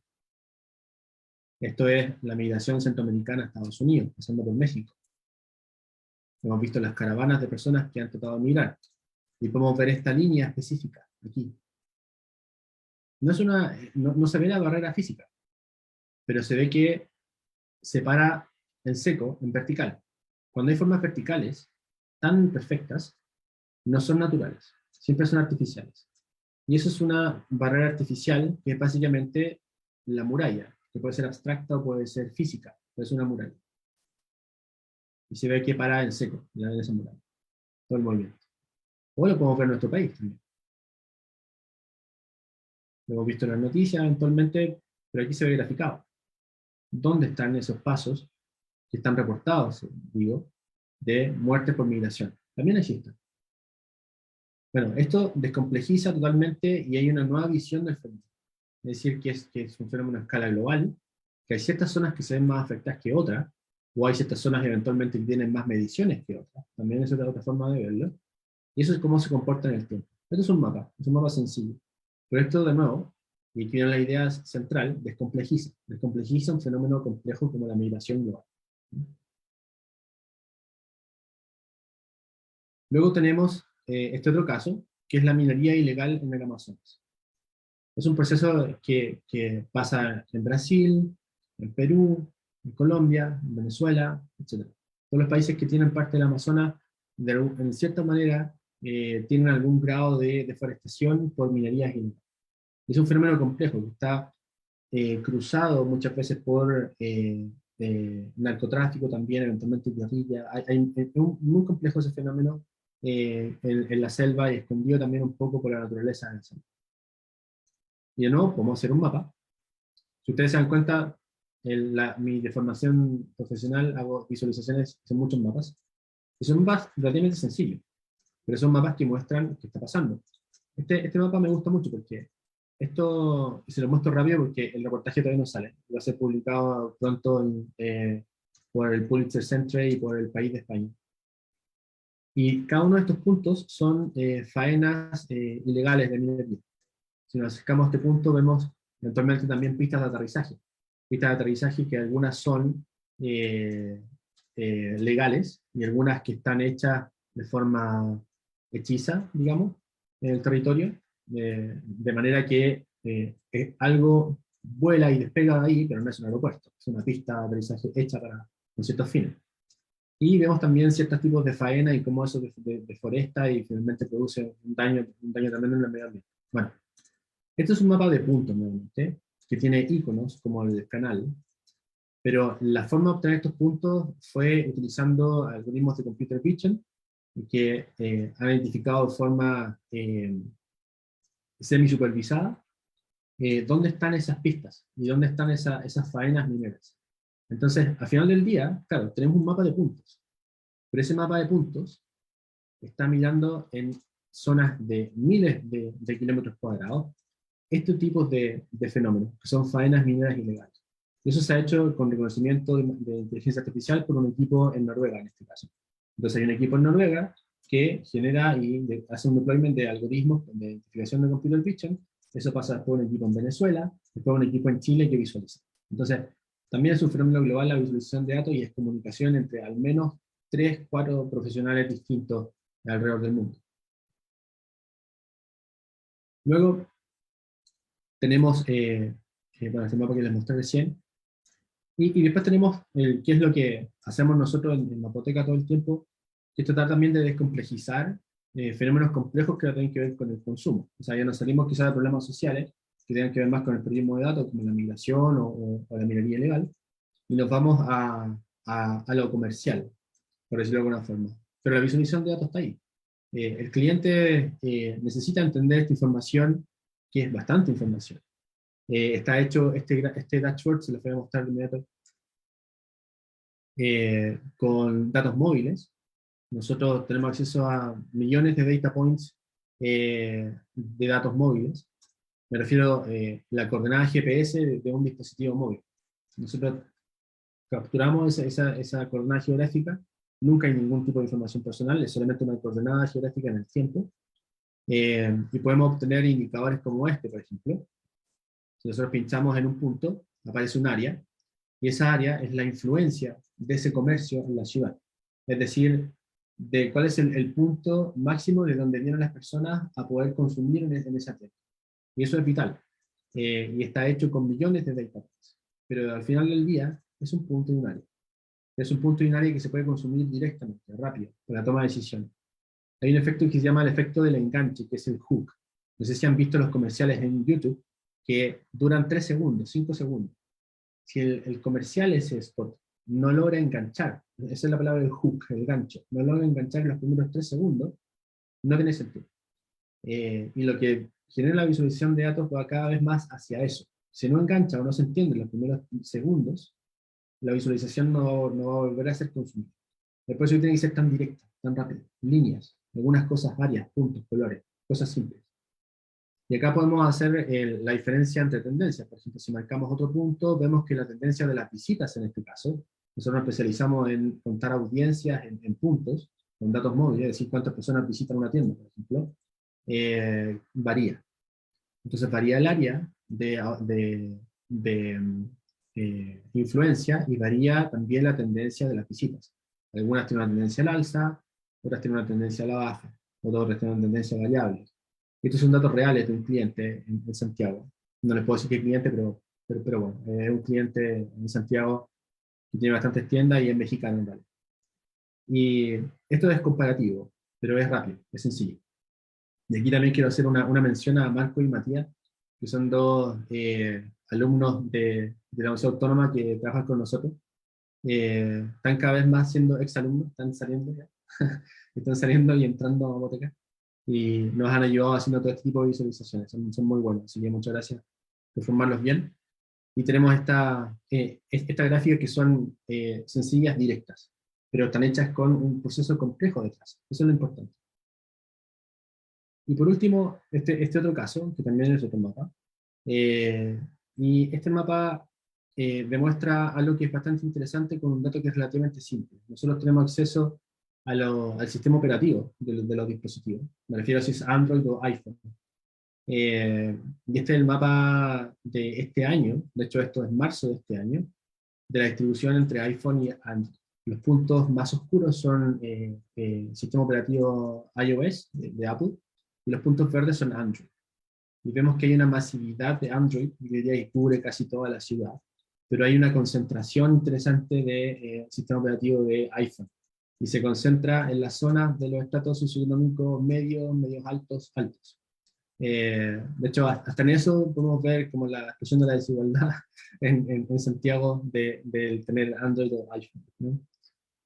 Esto es la migración centroamericana a Estados Unidos, pasando por México. Hemos visto las caravanas de personas que han tratado de migrar. Y podemos ver esta línea específica, aquí. No se ve la barrera física, pero se ve que separa en seco, en vertical. Cuando hay formas verticales tan perfectas, no son naturales, siempre son artificiales. Y eso es una barrera artificial que es básicamente la muralla, que puede ser abstracta o puede ser física, pero es una muralla. Y se ve que para en seco, en esa muralla, todo el movimiento. O lo podemos ver en nuestro país también. Lo hemos visto en las noticias eventualmente, pero aquí se ve graficado. ¿Dónde están esos pasos que están reportados, digo, de muerte por migración? También existen. Bueno, esto descomplejiza totalmente y hay una nueva visión del fenómeno. Es decir, que es un fenómeno a escala global, que hay ciertas zonas que se ven más afectadas que otras, o hay ciertas zonas que eventualmente tienen más mediciones que otras. También es otra forma de verlo. Y eso es cómo se comporta en el tiempo. Esto es un mapa sencillo. Pero esto, de nuevo, y aquí viene la idea central, descomplejiza un fenómeno complejo como la migración global. Luego tenemos este otro caso, que es la minería ilegal en el Amazonas. Es un proceso que pasa en Brasil, en Perú, en Colombia, en Venezuela, etc. Todos los países que tienen parte del Amazonas, en cierta manera, tienen algún grado de deforestación por minería ilegal. Es un fenómeno complejo que está cruzado muchas veces por narcotráfico también, eventualmente guerrilla. Es muy complejo ese fenómeno en la selva y escondido también un poco por la naturaleza de la selva. Y de nuevo, podemos hacer un mapa. Si ustedes se dan cuenta, mi de formación profesional hago visualizaciones de muchos mapas. Y son mapas relativamente sencillos, pero son mapas que muestran qué está pasando. Este mapa me gusta mucho porque esto, y se lo muestro rápido porque el reportaje todavía no sale. Va a ser publicado pronto por el Pulitzer Center y por el País de España. Y cada uno de estos puntos son faenas ilegales de minería. Si nos acercamos a este punto, vemos eventualmente también pistas de aterrizaje. Pistas de aterrizaje que algunas son legales y algunas que están hechas de forma hechiza, digamos, en el territorio, de manera que algo vuela y despega de ahí, pero no es un aeropuerto, es una pista de aterrizaje hecha para con ciertos fines. Y vemos también ciertos tipos de faena y cómo eso deforesta y finalmente produce un daño también en el medio ambiente. Bueno, esto es un mapa de puntos, nuevamente, que tiene iconos como el canal, pero la forma de obtener estos puntos fue utilizando algoritmos de computer vision que han identificado de forma semi-supervisada dónde están esas pistas y dónde están esas faenas mineras. Entonces, al final del día, claro, tenemos un mapa de puntos, pero ese mapa de puntos está mirando en zonas de miles de kilómetros cuadrados estos tipos de fenómenos, que son faenas mineras ilegales. Y eso se ha hecho con reconocimiento de inteligencia artificial por un equipo en Noruega, en este caso. Entonces hay un equipo en Noruega que genera y hace un deployment de algoritmos de identificación de computer vision. Eso pasa después a un equipo en Venezuela, después a un equipo en Chile que visualiza. Entonces, también es un fenómeno global la visualización de datos y es comunicación entre al menos 3, 4 profesionales distintos alrededor del mundo. Luego, tenemos bueno, este mapa que les mostré recién, y después tenemos qué es lo que hacemos nosotros en Mapoteca todo el tiempo, que es tratar también de descomplejizar fenómenos complejos que tienen que ver con el consumo. O sea, ya nos salimos quizás de problemas sociales, que tienen que ver más con el periodismo de datos, como la migración o la minería ilegal, y nos vamos a lo comercial, por decirlo de alguna forma. Pero la visualización de datos está ahí. El cliente necesita entender esta información, que es bastante información. Está hecho, este dashboard, se lo voy a mostrar de inmediato, con datos móviles. Nosotros tenemos acceso a millones de data points de datos móviles. Me refiero a la coordenada GPS de un dispositivo móvil. Nosotros capturamos esa coordenada geográfica, nunca hay ningún tipo de información personal, es solamente una coordenada geográfica en el tiempo, y podemos obtener indicadores como este, por ejemplo. Si nosotros pinchamos en un punto, aparece un área, y esa área es la influencia de ese comercio en la ciudad. Es decir, de cuál es el punto máximo de donde vienen las personas a poder consumir en esa tierra. Y eso es vital. Y está hecho con millones de data points. Pero al final del día, es un punto y un área. Es un punto y un área que se puede consumir directamente, rápido, con la toma de decisiones. Hay un efecto que se llama el efecto del enganche, que es el hook. No sé si han visto los comerciales en YouTube, que duran 3 segundos, 5 segundos. Si el comercial, ese spot, no logra enganchar, esa es la palabra del hook, el gancho, no logra enganchar en los primeros 3 segundos, no tiene sentido. Y lo que genera la visualización de datos va cada vez más hacia eso. Si no engancha o no se entiende en los primeros segundos, la visualización no va a volver a ser consumida. Por eso tiene que ser tan directa, tan rápida, líneas, algunas cosas varias, puntos, colores, cosas simples. Y acá podemos hacer la diferencia entre tendencias. Por ejemplo, si marcamos otro punto, vemos que la tendencia de las visitas en este caso, nosotros nos especializamos en contar audiencias en puntos, con datos móviles, es decir, cuántas personas visitan una tienda, por ejemplo, varía. Entonces varía el área de influencia y varía también la tendencia de las visitas. Algunas tienen una tendencia al alza, otras tienen una tendencia a la baja, otras tienen una tendencia variable. Estos son datos reales de un cliente en Santiago. No les puedo decir qué cliente, pero bueno, es un cliente en Santiago que tiene bastantes tiendas y es mexicano en realidad. Y esto es comparativo, pero es rápido, es sencillo. Y aquí también quiero hacer una mención a Marco y Matías, que son dos alumnos de la Universidad Autónoma que trabajan con nosotros. Están cada vez más siendo exalumnos, están saliendo ya. Están saliendo y entrando a Mapoteca. Y nos han ayudado haciendo todo este tipo de visualizaciones, son muy buenos, así que muchas gracias por formarlos bien. Y tenemos esta gráfica que son sencillas, directas, pero están hechas con un proceso complejo detrás, eso es lo importante. Y por último, este otro caso, que también es otro mapa, y este mapa demuestra algo que es bastante interesante con un dato que es relativamente simple. Nosotros tenemos acceso al sistema operativo de los dispositivos. Me refiero a si es Android o iPhone. Y este es el mapa de este año, de hecho esto es marzo de este año, de la distribución entre iPhone y Android. los puntos más oscuros son el sistema operativo iOS de Apple, y los puntos verdes son Android. Y vemos que hay una masividad de Android, que hoy día cubre casi toda la ciudad, pero hay una concentración interesante de sistema operativo de iPhone, y se concentra en la zona de los estratos socioeconómicos medios, medios altos, altos. De hecho, hasta en eso podemos ver como la expresión de la desigualdad en Santiago de tener Android o iPhone, ¿no?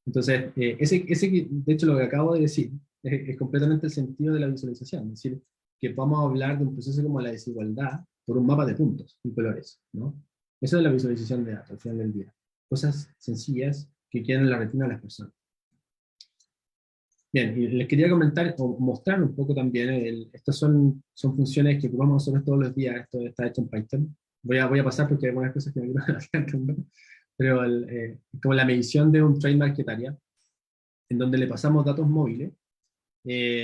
Entonces, de hecho, lo que acabo de decir es completamente el sentido de la visualización, es decir, que vamos a hablar de un proceso como la desigualdad por un mapa de puntos y colores, ¿no? Eso es la visualización de datos al final del día. Cosas sencillas que quedan en la retina de las personas. Bien, y les quería comentar o mostrar un poco también, estas son funciones que ocupamos nosotros todos los días, esto está hecho en Python. Voy a pasar porque hay algunas cosas que me quiero pero como la medición de un trade market area, en donde le pasamos datos móviles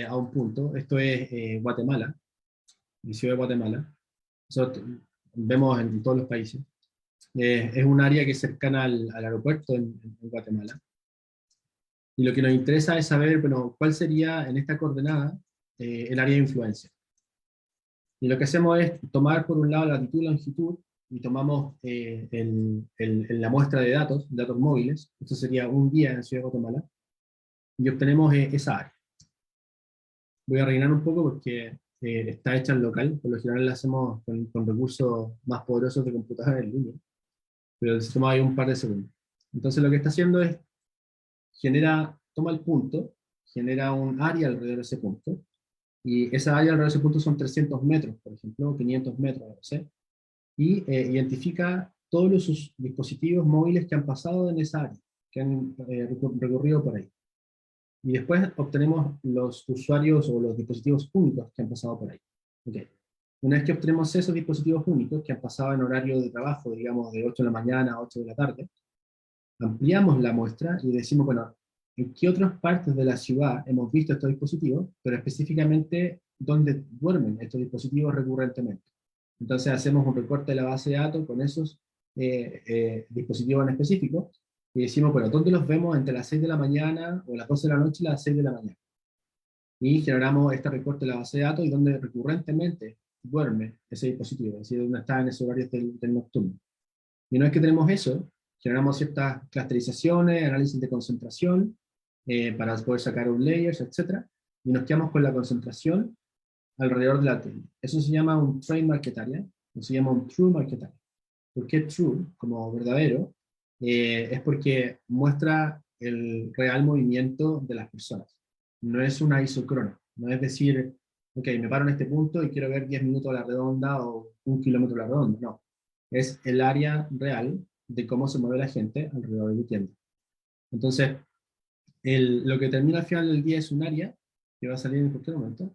a un punto. Esto es Guatemala, la ciudad de Guatemala. Nosotros vemos en todos los países. Es un área que es cercana al aeropuerto en Guatemala. Y lo que nos interesa es saber, bueno, cuál sería en esta coordenada el área de influencia. Y lo que hacemos es tomar por un lado la latitud y la longitud, y tomamos la muestra de datos móviles, esto sería un día en Ciudad de Guatemala, y obtenemos esa área. Voy a rellenar un poco porque está hecha en local, por lo general la hacemos con recursos más poderosos de computadora en línea, pero se toma ahí un par de segundos. Entonces lo que está haciendo es, toma el punto, genera un área alrededor de ese punto, y esa área alrededor de ese punto son 300 metros, por ejemplo, 500 metros, no sé, y identifica todos los dispositivos móviles que han pasado en esa área, que han recorrido por ahí. Y después obtenemos los usuarios o los dispositivos únicos que han pasado por ahí. Okay. Una vez que obtenemos esos dispositivos únicos que han pasado en horario de trabajo, digamos de 8 de la mañana a 8 de la tarde, ampliamos la muestra y decimos, bueno, ¿en qué otras partes de la ciudad hemos visto estos dispositivos? Pero específicamente, ¿dónde duermen estos dispositivos recurrentemente? Entonces hacemos un recorte de la base de datos con esos dispositivos en específico, y decimos, bueno, ¿dónde los vemos entre las 6 de la mañana o las 12 de la noche y las 6 de la mañana? Y generamos este recorte de la base de datos y donde recurrentemente duerme ese dispositivo, es decir, donde está en ese horario del nocturno. Y una vez que tenemos eso, generamos ciertas clusterizaciones, análisis de concentración, para poder sacar un layers, etc. Y nos quedamos con la concentración alrededor de la tienda. Eso se llama un trade market area, o se llama un true market area. ¿Por qué true? Como verdadero, es porque muestra el real movimiento de las personas. No es una isocrono, no es decir, ok, me paro en este punto y quiero ver 10 minutos a la redonda o 1 kilómetro a la redonda, no. Es el área real de cómo se mueve la gente alrededor de mi tienda. Entonces, lo que termina al final del día es un área que va a salir en cualquier momento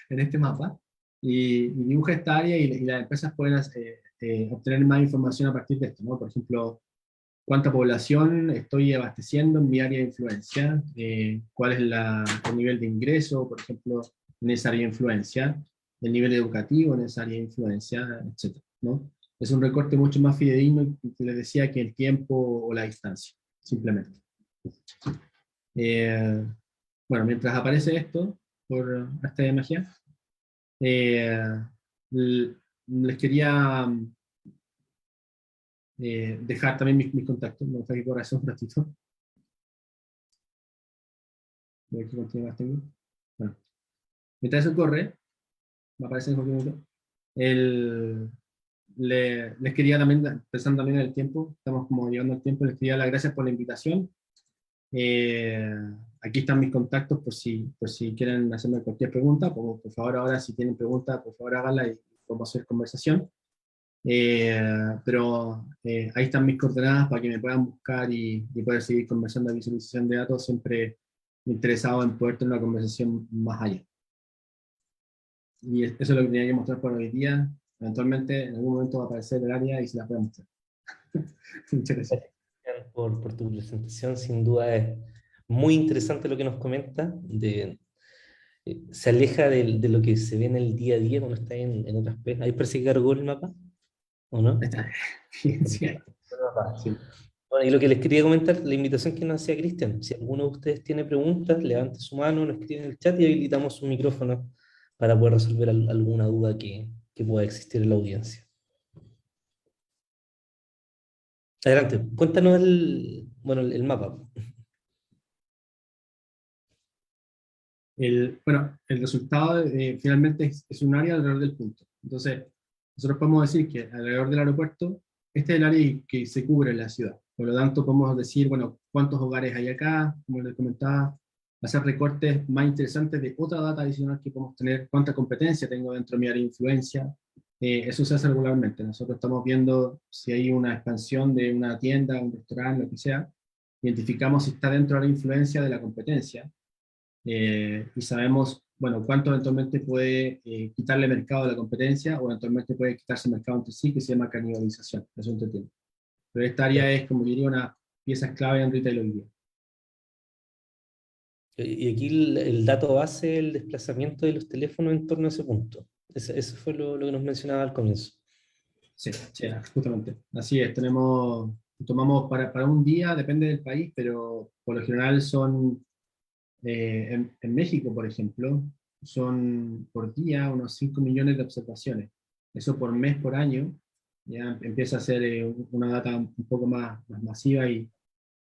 en este mapa, y dibuja esta área, y las empresas pueden obtener más información a partir de esto, ¿no? Por ejemplo, cuánta población estoy abasteciendo en mi área de influencia, cuál es el nivel de ingreso, por ejemplo, en esa área de influencia, el nivel educativo en esa área de influencia, etc., ¿no? Es un recorte mucho más fidedigno, que les decía, que el tiempo o la distancia, simplemente. Bueno, mientras aparece esto, por arte de magia, les quería dejar también mis contactos. Me gusta que corra eso un ratito. A ver qué contenido más tengo. Bueno, mientras eso corre, me aparece en cualquier minuto. Les quería también, pensando también en el tiempo, estamos como llegando al tiempo, les quería dar las gracias por la invitación. Aquí están mis contactos por si quieren hacerme cualquier pregunta. Por favor, ahora si tienen preguntas, por favor háganla y podemos hacer conversación. Pero ahí están mis coordenadas para que me puedan buscar y poder seguir conversando de visualización de datos, siempre interesado en poder tener una conversación más allá. Y eso es lo que tenía que mostrar por hoy día. Eventualmente, en algún momento va a aparecer el área y se la puede mostrar. Muchas gracias. Por tu presentación, sin duda es muy interesante lo que nos comenta. Se aleja de lo que se ve en el día a día cuando está en otras pegas. Ahí parece que cargó el mapa, ¿o no? Está bien, sí. Sí. Bueno, y lo que les quería comentar, la invitación que nos hacía Cristian, si alguno de ustedes tiene preguntas, levante su mano, nos escribe en el chat y habilitamos su micrófono para poder resolver alguna duda que pueda existir en la audiencia. Adelante, cuéntanos bueno, el mapa. Bueno, el resultado finalmente es un área alrededor del punto. Entonces, nosotros podemos decir que alrededor del aeropuerto, este es el área que se cubre en la ciudad. Por lo tanto, podemos decir, bueno, cuántos hogares hay acá, como les comentaba, hacer recortes más interesantes de otra data adicional que podemos tener, cuánta competencia tengo dentro de mi área de influencia. Eso se hace regularmente. Nosotros estamos viendo si hay una expansión de una tienda, un restaurante, lo que sea. Identificamos si está dentro de la influencia de la competencia y sabemos, bueno, cuánto eventualmente puede quitarle mercado a la competencia o eventualmente puede quitarse mercado entre sí, que se llama canibalización, eso es un tema. Pero esta área es, como diría, una pieza clave en retail hoy día. Y aquí el dato base, el desplazamiento de los teléfonos en torno a ese punto. Eso fue lo que nos mencionaba al comienzo. Sí, sí, justamente. Así es, tomamos para un día, depende del país, pero por lo general son, en México, por ejemplo, son por día unos 5 millones de observaciones. Eso por mes, por año, ya empieza a ser una data un poco más masiva y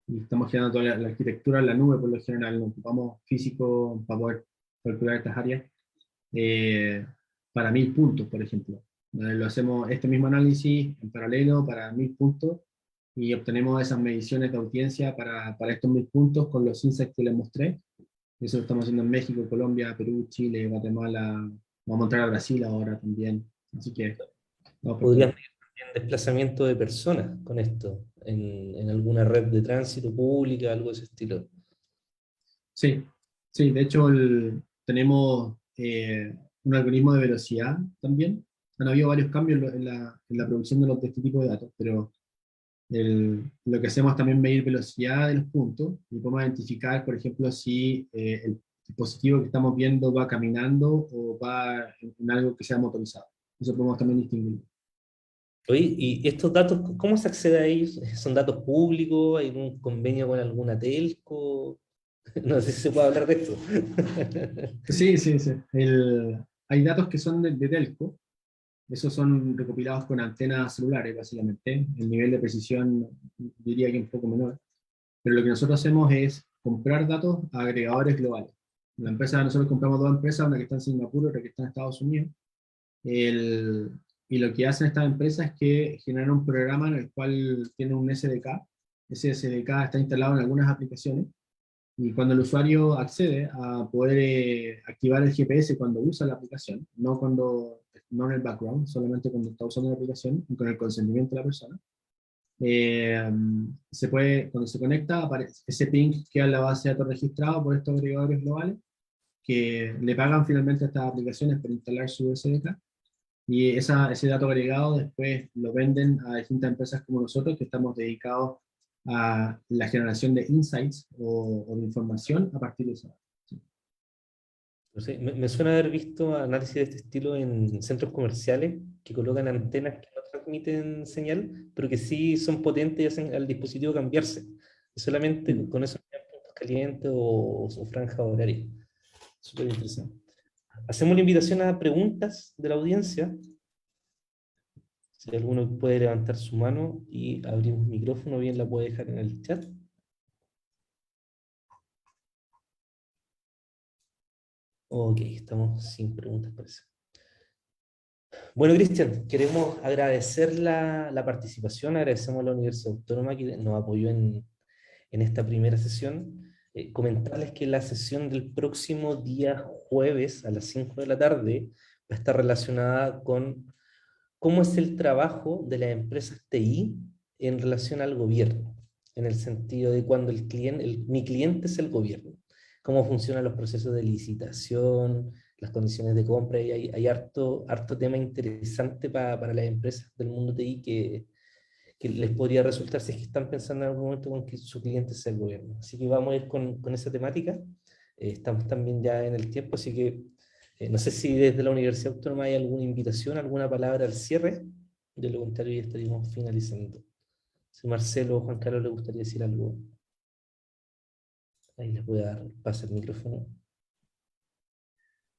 estamos generando toda la arquitectura en la nube, por lo general, nos ocupamos físico para poder calcular estas áreas. Para 1000 puntos, por ejemplo. Lo hacemos este mismo análisis en paralelo para 1000 puntos y obtenemos esas mediciones de audiencia para estos 1000 puntos con los insights que les mostré. Eso lo estamos haciendo en México, Colombia, Perú, Chile, Guatemala. Vamos a entrar a Brasil ahora también. Así que vamos por Podrías todo. medir también desplazamiento de personas con esto, en alguna red de tránsito pública, algo de ese estilo. Sí, sí, de hecho tenemos un algoritmo de velocidad también. Han habido varios cambios en la producción de este tipo de datos, pero lo que hacemos también es medir velocidad de los puntos y podemos identificar, por ejemplo, si el dispositivo que estamos viendo va caminando o va en algo que sea motorizado. Eso podemos también distinguir. Oye, ¿y estos datos, cómo se accede a ellos? ¿Son datos públicos? ¿Hay un convenio con alguna telco? No sé si se puede hablar de esto. Sí, sí, sí. Hay datos que son de telco. Esos son recopilados con antenas celulares, básicamente. El nivel de precisión diría que un poco menor. Pero lo que nosotros hacemos es comprar datos a agregadores globales. Nosotros compramos dos empresas, una que está en Singapur y otra que está en Estados Unidos. El- y lo que hacen estas empresas es que generan un programa en el cual tienen un SDK. Ese SDK está instalado en algunas aplicaciones y cuando el usuario accede a poder activar el GPS cuando usa la aplicación, no en el background, solamente cuando está usando la aplicación y con el consentimiento de la persona, cuando se conecta, aparece ese ping queda en la base de datos registrado por estos agregadores globales que le pagan finalmente a estas aplicaciones por instalar su SDK y ese dato agregado después lo venden a distintas empresas como nosotros que estamos dedicados a la generación de insights o de información a partir de eso. No sé, me suena haber visto análisis de este estilo en centros comerciales que colocan antenas que no transmiten señal, pero que sí son potentes y hacen al dispositivo cambiarse. Y solamente con eso puntos calientes o franja horaria. Súper interesante. Hacemos la invitación a preguntas de la audiencia. Si alguno puede levantar su mano y abrimos micrófono, bien la puede dejar en el chat. Ok, estamos sin preguntas, parece. Bueno, Cristian, queremos agradecer la participación, agradecemos a la Universidad Autónoma que nos apoyó en esta primera sesión. Comentarles que la sesión del próximo día jueves a las 5 de la tarde va a estar relacionada con cómo es el trabajo de las empresas TI en relación al gobierno, en el sentido de cuando mi cliente es el gobierno, cómo funcionan los procesos de licitación, las condiciones de compra, y hay harto tema interesante para las empresas del mundo TI que les podría resultar si es que están pensando en algún momento con que su cliente sea el gobierno. Así que vamos a ir con esa temática. Estamos también ya en el tiempo, así que no sé si desde la Universidad Autónoma hay alguna invitación, alguna palabra al cierre. De lo contrario, ya estaríamos finalizando. Si Marcelo o Juan Carlos le gustaría decir algo, ahí les voy a dar paso el micrófono.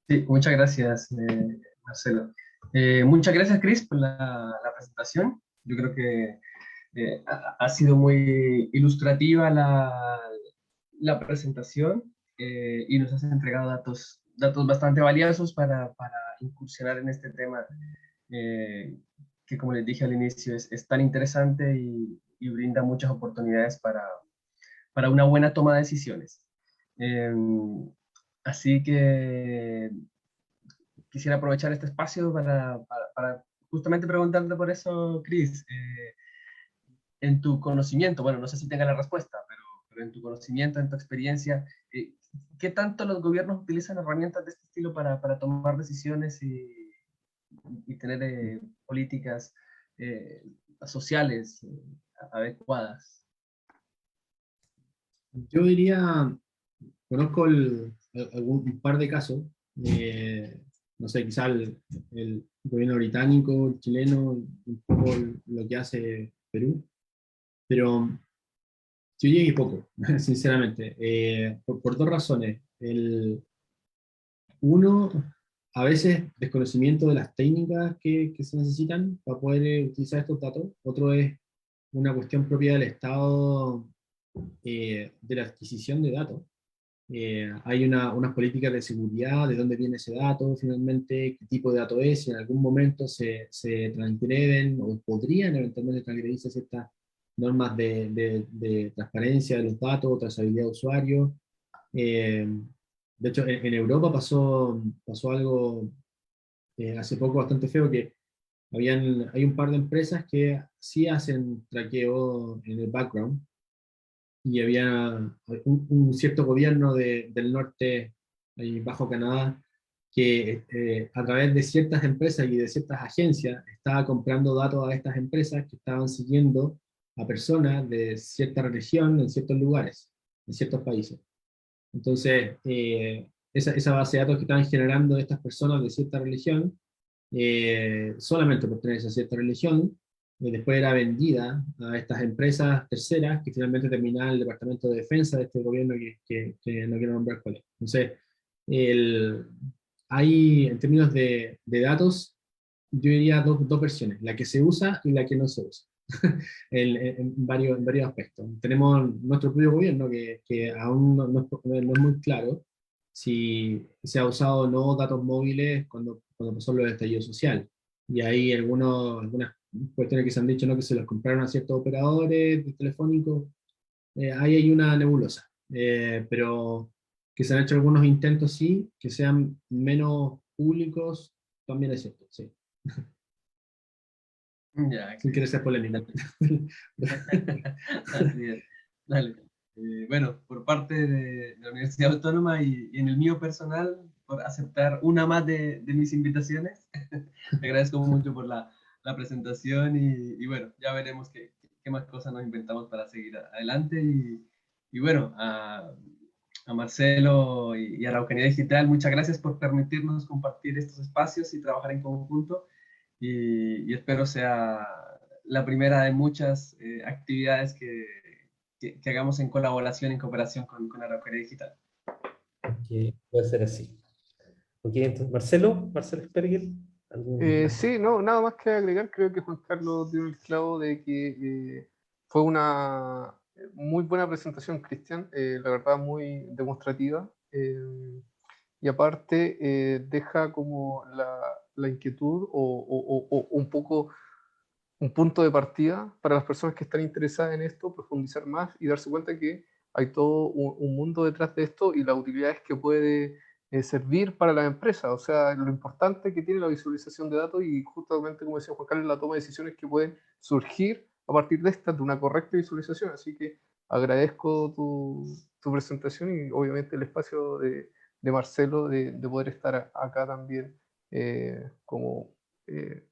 Sí, muchas gracias, Marcelo. Muchas gracias, Chris, por la presentación. Yo creo que ha sido muy ilustrativa la presentación y nos has entregado datos bastante valiosos para incursionar en este tema que, como les dije al inicio, es tan interesante y brinda muchas oportunidades para una buena toma de decisiones. Así que quisiera aprovechar este espacio para justamente preguntarte por eso, Chris. En tu conocimiento, bueno, no sé si tenga la respuesta, pero en tu conocimiento, en tu experiencia, ¿qué tanto los gobiernos utilizan herramientas de este estilo para tomar decisiones y tener políticas sociales adecuadas? Yo diría, conozco un par de casos, no sé, quizá el gobierno británico, el chileno, un poco lo que hace Perú, pero yo llegué poco, sinceramente, por dos razones. Uno, a veces desconocimiento de las técnicas que se necesitan para poder utilizar estos datos. Otro es una cuestión propia del Estado de la adquisición de datos. Hay unas políticas de seguridad, de dónde viene ese dato finalmente, qué tipo de dato es, si en algún momento se transgreden o podrían eventualmente transgredirse ciertas normas de transparencia de los datos, trazabilidad de usuario. Eh, de hecho, en Europa pasó algo hace poco bastante feo, que hay un par de empresas que sí hacen traqueo en el background, y había un cierto gobierno del norte, ahí bajo Canadá, que a través de ciertas empresas y de ciertas agencias estaba comprando datos a estas empresas que estaban siguiendo a personas de cierta religión en ciertos lugares, en ciertos países. Entonces, esa base de datos que estaban generando estas personas de cierta religión, solamente por tener esa cierta religión, después era vendida a estas empresas terceras que finalmente terminaban en el Departamento de Defensa de este gobierno que no quiero nombrar cuál es. Entonces, hay, en términos de datos, yo diría dos versiones, la que se usa y la que no se usa, en varios aspectos. Tenemos nuestro propio gobierno que aún no es muy claro si se ha usado o no datos móviles cuando pasó lo del estallido social. Y hay algunas cuestiones que se han dicho, ¿no?, que se los compraron a ciertos operadores telefónicos. Ahí hay una nebulosa. Pero que se han hecho algunos intentos, sí, que sean menos públicos, también es cierto, sí. Ya, Sin querer ser polémico. así es. Dale. Bueno, por parte de la Universidad Autónoma y en el mío personal, por aceptar una más de mis invitaciones. Te agradezco mucho por la presentación y bueno, ya veremos qué más cosas nos inventamos para seguir adelante. Y bueno, a Marcelo y a la Araucanía Digital, muchas gracias por permitirnos compartir estos espacios y trabajar en conjunto. Y espero sea la primera de muchas actividades que hagamos en colaboración, en cooperación con Araucanía Digital. Que puede ser así. Ok, entonces, Marcelo Spergel, ¿algún... Sí, no, nada más que agregar. Creo que Juan Carlos dio el clavo de que fue una muy buena presentación, Cristian, la verdad muy demostrativa, y aparte deja como la inquietud o un poco un punto de partida para las personas que están interesadas en esto, profundizar más y darse cuenta que hay todo un mundo detrás de esto y las utilidades que puede servir para las empresas. O sea, lo importante que tiene la visualización de datos y justamente, como decía Juan Carlos, la toma de decisiones que pueden surgir a partir de esta, de una correcta visualización. Así que agradezco tu presentación y obviamente el espacio de Marcelo de poder estar acá también como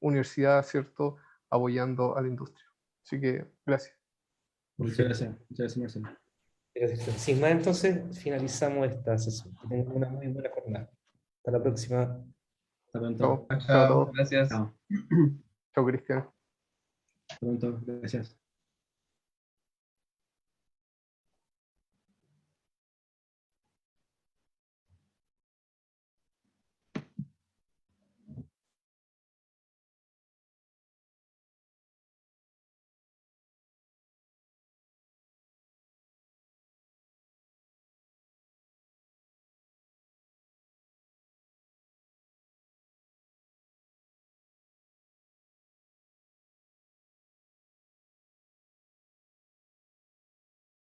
universidad, ¿cierto?, apoyando a la industria. Así que gracias. Muchas gracias, Marcelo. Sin más, entonces finalizamos esta sesión. Que tengan una muy buena jornada. Hasta la próxima. Hasta pronto. Chao, Chao, chao a chao, todos. gracias. Chao. Chao, Cristian. Hasta pronto. Gracias.